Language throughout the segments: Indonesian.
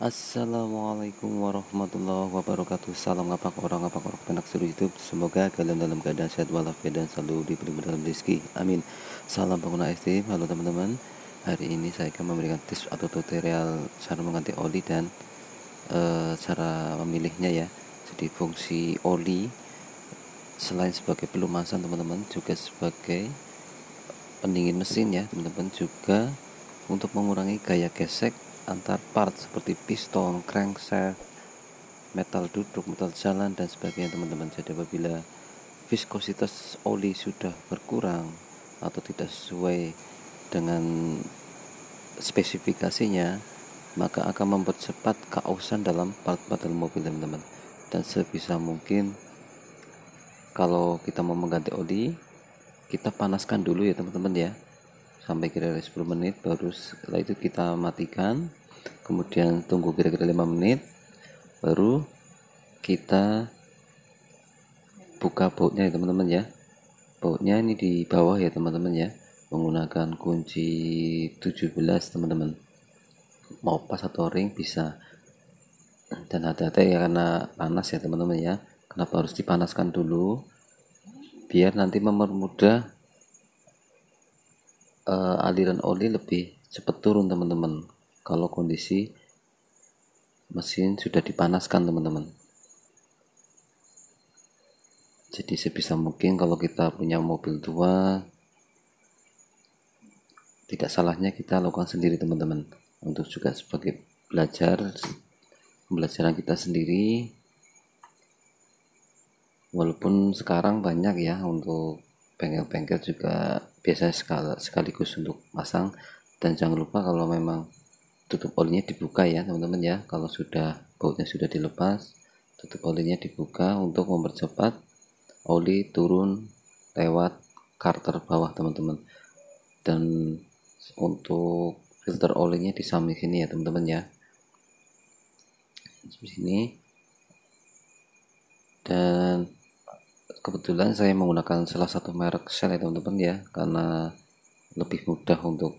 Assalamualaikum warahmatullahi wabarakatuh. Salam ngapak orang penak seluruh hidup. Semoga kalian dalam keadaan sehat walafiat dan selalu diberi dalam rezeki. Amin. Salam pengguna STM. Halo teman-teman. Hari ini saya akan memberikan tips atau tutorial cara mengganti oli dan cara memilihnya ya. Jadi fungsi oli selain sebagai pelumasan teman-teman juga sebagai pendingin mesin ya teman-teman, juga untuk mengurangi gaya gesek antar part seperti piston, crankshaft, metal duduk, metal jalan dan sebagainya teman-teman. Jadi apabila viskositas oli sudah berkurang atau tidak sesuai dengan spesifikasinya, maka akan mempercepat keausan dalam part-part dalam mobil teman-teman. Dan sebisa mungkin kalau kita mau mengganti oli, kita panaskan dulu ya teman-teman ya, sampai kira-kira 10 menit, baru setelah itu kita matikan, kemudian tunggu kira-kira 5 menit, baru kita buka bautnya ya teman-teman ya. Bautnya ini di bawah ya teman-teman ya, menggunakan kunci 17 teman-teman, mau pas atau ring bisa. Dan hati-hati ya karena panas ya teman-teman ya. Kenapa harus dipanaskan dulu? Biar nanti mempermudah aliran oli lebih cepat turun teman-teman kalau kondisi mesin sudah dipanaskan teman-teman. Jadi sebisa mungkin kalau kita punya mobil tua, tidak salahnya kita lakukan sendiri teman-teman, untuk juga sebagai pembelajaran kita sendiri. Walaupun sekarang banyak ya untuk bengkel-bengkel juga biasanya sekaligus untuk pasang. Dan jangan lupa kalau memang tutup olinya dibuka ya teman-teman ya, kalau sudah bautnya sudah dilepas, tutup olinya dibuka untuk mempercepat oli turun lewat karter bawah teman-teman. Dan untuk filter olinya di samping sini ya teman-teman ya, di sini. Dan kebetulan saya menggunakan salah satu merek Shell ya teman-teman ya, karena lebih mudah untuk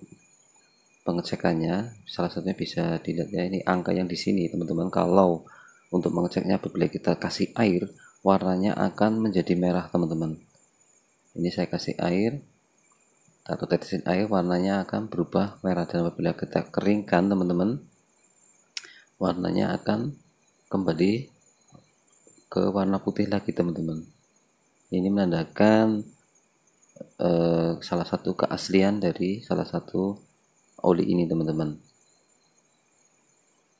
pengecekannya. Salah satunya bisa dilihat ya, ini angka yang di sini teman-teman. Kalau untuk mengeceknya, apabila kita kasih air, warnanya akan menjadi merah teman-teman. Ini saya kasih air atau tetesin air, warnanya akan berubah merah. Dan apabila kita keringkan teman-teman, warnanya akan kembali ke warna putih lagi teman-teman. Ini menandakan salah satu keaslian dari salah satu oli ini teman-teman.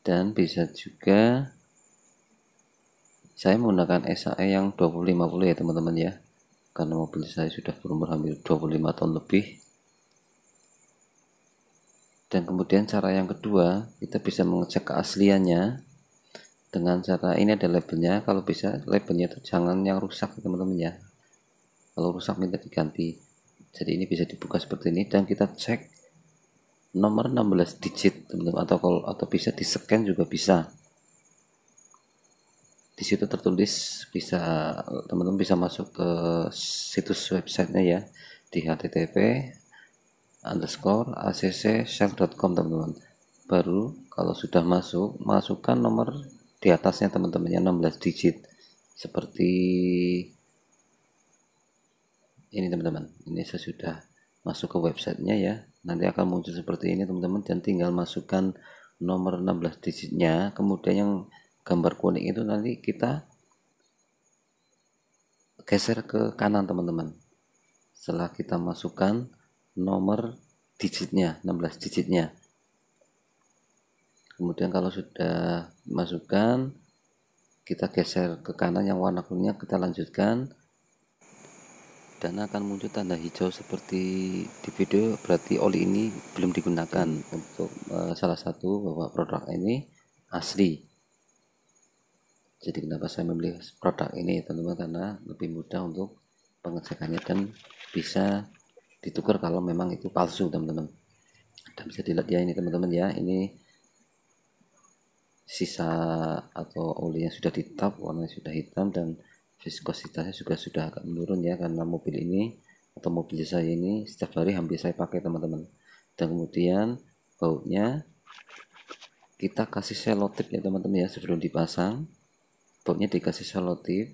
Dan bisa juga saya menggunakan SAE yang 2050 ya teman-teman ya, karena mobil saya sudah berumur hampir 25 tahun lebih. Dan kemudian cara yang kedua, kita bisa mengecek keasliannya dengan cara ini, ada labelnya. Kalau bisa labelnya itu jangan yang rusak teman-teman ya, kalau rusak minta diganti. Jadi ini bisa dibuka seperti ini dan kita cek nomor 16 digit teman-teman, atau bisa di scan juga bisa. Di situ tertulis, bisa teman-teman bisa masuk ke situs websitenya ya, di http://accshell.com teman-teman. Baru kalau sudah masukkan nomor di atasnya teman-teman ya, 16 digit seperti ini teman-teman. Ini saya sudah masuk ke websitenya ya, nanti akan muncul seperti ini teman-teman, dan tinggal masukkan nomor 16 digitnya, kemudian yang gambar kuning itu nanti kita geser ke kanan teman-teman. Setelah kita masukkan nomor digitnya, 16 digitnya, kemudian kalau sudah masukkan, kita geser ke kanan yang warna kuningnya, kita lanjutkan, dan akan muncul tanda hijau seperti di video. Berarti oli ini belum digunakan. Untuk salah satu bahwa produk ini asli. Jadi kenapa saya memilih produk ini teman-teman, karena lebih mudah untuk pengecekannya dan bisa ditukar kalau memang itu palsu teman-teman. Dan bisa dilihat ya ini teman-teman ya, ini sisa atau oli yang sudah ditap, warnanya sudah hitam, dan viskositasnya juga sudah agak menurun ya, karena mobil ini atau mobil saya ini setiap hari hampir saya pakai teman-teman. Dan kemudian bautnya kita kasih selotip ya teman-teman ya, sebelum dipasang boutnya dikasih selotip,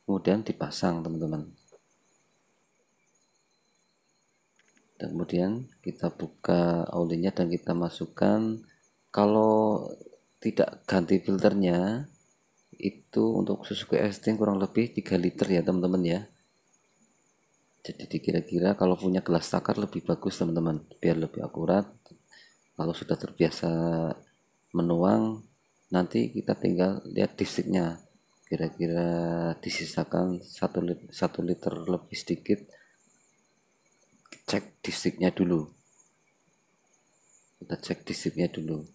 kemudian dipasang teman-teman. Dan kemudian kita buka olinya dan kita masukkan. Kalau tidak ganti filternya itu untuk Suzuki S-Tank kurang lebih 3 liter ya teman-teman ya. Jadi dikira-kira kalau punya gelas takar lebih bagus teman-teman, biar lebih akurat. Kalau sudah terbiasa menuang, nanti kita tinggal lihat disiknya, kira-kira disisakan 1 liter lebih sedikit. Cek disiknya dulu, kita cek disiknya dulu,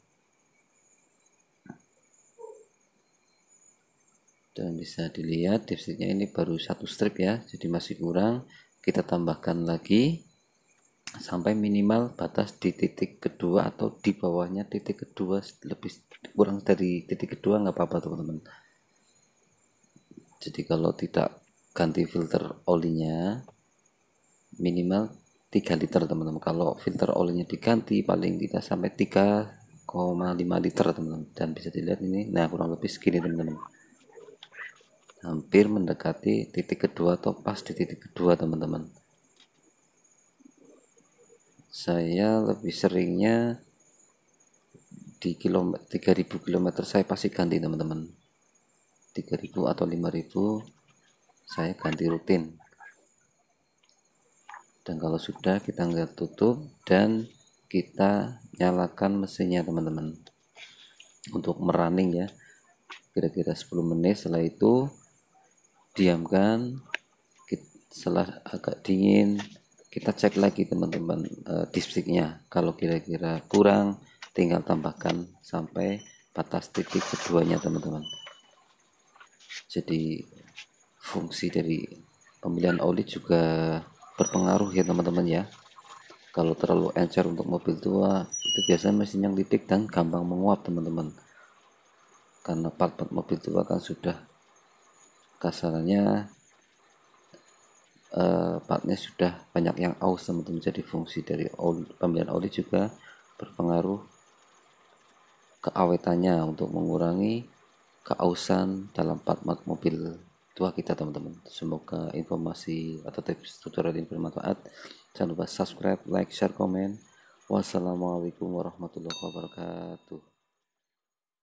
dan bisa dilihat disiknya ini baru 1 strip ya, jadi masih kurang. Kita tambahkan lagi sampai minimal batas di titik kedua atau di bawahnya titik kedua, lebih kurang dari titik kedua nggak apa-apa teman-teman. Jadi kalau tidak ganti filter olinya minimal 3 liter teman-teman. Kalau filter olinya diganti paling tidak sampai 3,5 liter teman-teman. Dan bisa dilihat ini, nah kurang lebih segini teman-teman, hampir mendekati titik kedua atau pas di titik kedua teman-teman. Saya lebih seringnya di 3000 km saya pasti ganti teman-teman, 3000 atau 5000 saya ganti rutin. Dan kalau sudah, kita nggak tutup dan kita nyalakan mesinnya teman-teman untuk merunning ya, kira-kira 10 menit. Setelah itu diamkan, setelah agak dingin kita cek lagi teman-teman disiknya. Kalau kira-kira kurang, tinggal tambahkan sampai batas titik keduanya teman-teman. Jadi fungsi dari pemilihan oli juga berpengaruh ya teman-teman ya. Kalau terlalu encer untuk mobil tua itu biasanya mesinnya lidik dan gampang menguap teman-teman, karena part-part mobil tua kan sudah kasarannya partnya sudah banyak yang aus teman-teman. Jadi fungsi dari pemilihan oli juga berpengaruh keawetannya untuk mengurangi keausan dalam part-part mobil tua kita teman-teman. Semoga informasi atau tips tutorial ini bermanfaat. Jangan lupa subscribe, like, share, komen. Wassalamualaikum warahmatullahi wabarakatuh.